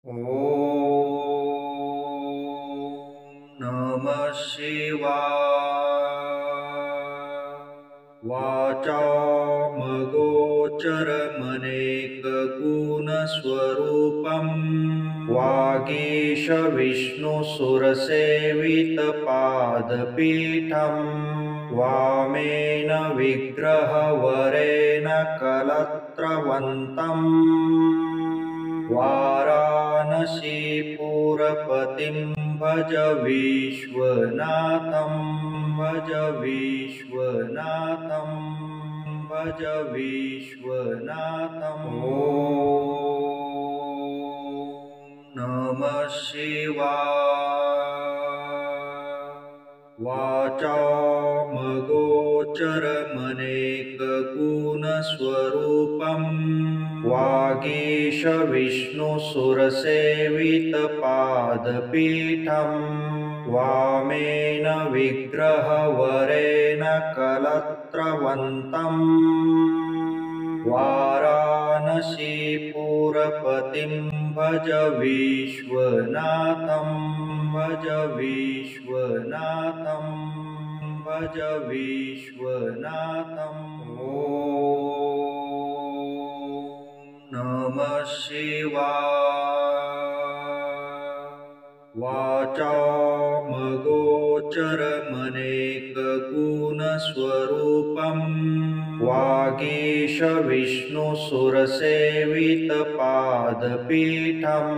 ॐ नमः शिवाय। वाचामगोचरमनेकगुणस्वरूपं वागीशविष्णुसुरसेवितपादपीठं वामेन विग्रहवरेण कलत्रवन्तम् वाराणसीपुरपतिं भज विश्वनाथं भज विश्वनाथं भज विश्वनाथम्। ॐ नमः शिवाय। वाचामगोचरमनेकगुणस्वरूपं वागीशविष्णुसुरसेवितपादपीठं वामेन विग्रहवरेण कलत्रवन्तम् वाराणसीपुरपतिं भज विश्वनाथं भज विश्वनाथं भज विश्वनाथम्। ॐ नमः शिवाय। वाचामगोचरमनेकगुणस्वरूपं वागीशविष्णुसुरसेवितपादपीठं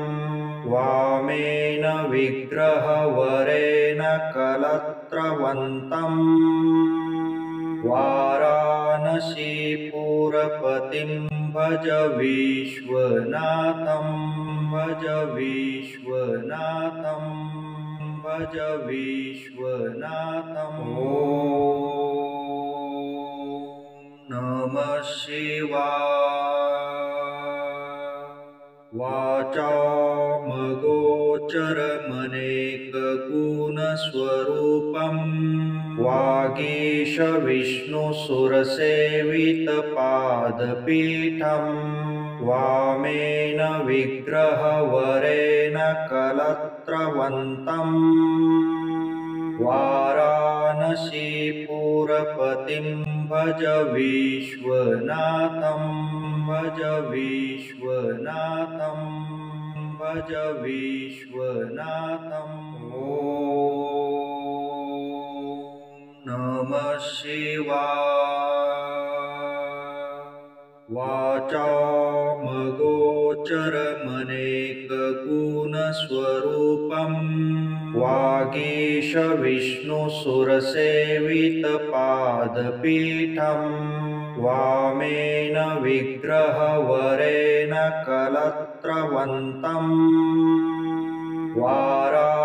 वामेन विग्रहवरेण कलत्रवन्तम् वाराणसीपुरपतिं भज विश्वनाथं भज विश्वनाथं भज विश्वनाथम्। ॐ नमः शिवाय। वाचामगोचरमनेकगुणस्वरूपं वागीशविष्णुसुरसेवितपादपीठं वामेन विग्रहवरेण कलत्रवन्तम् वाराणसीपुरपतिं भज विश्वनाथं भज विश्वनाथं भज विश्वनाथम्। ॐ नमः शिवाय। वाचामगोचरमनेकगुणस्वरूपं वागीशविष्णुसुरसेवितपादपीठं वामेन विग्रहवरेण कलत्रवन्तम् वाराणसीपुरपतिं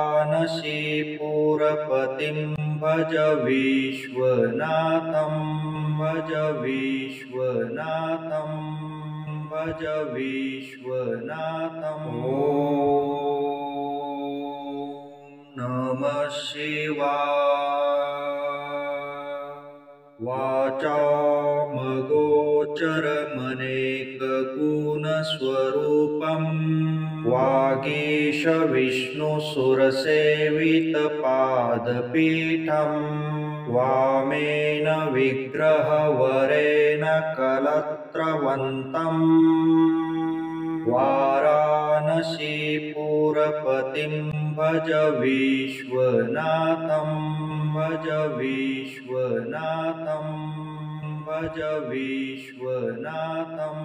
भज विश्वनाथं भज विश्वनाथं भज विश्वनाथम्। ॐ नमः शिवाय। वाचामगोचरमनेकगुणस्वरूपं वागीशविष्णुसुरसेवितपादपीठं वामेन विग्रहवरेण कलत्रवन्तम् वाराणसीपुरपतिं भज विश्वनाथं भज विश्वनाथं भज विश्वनाथम्।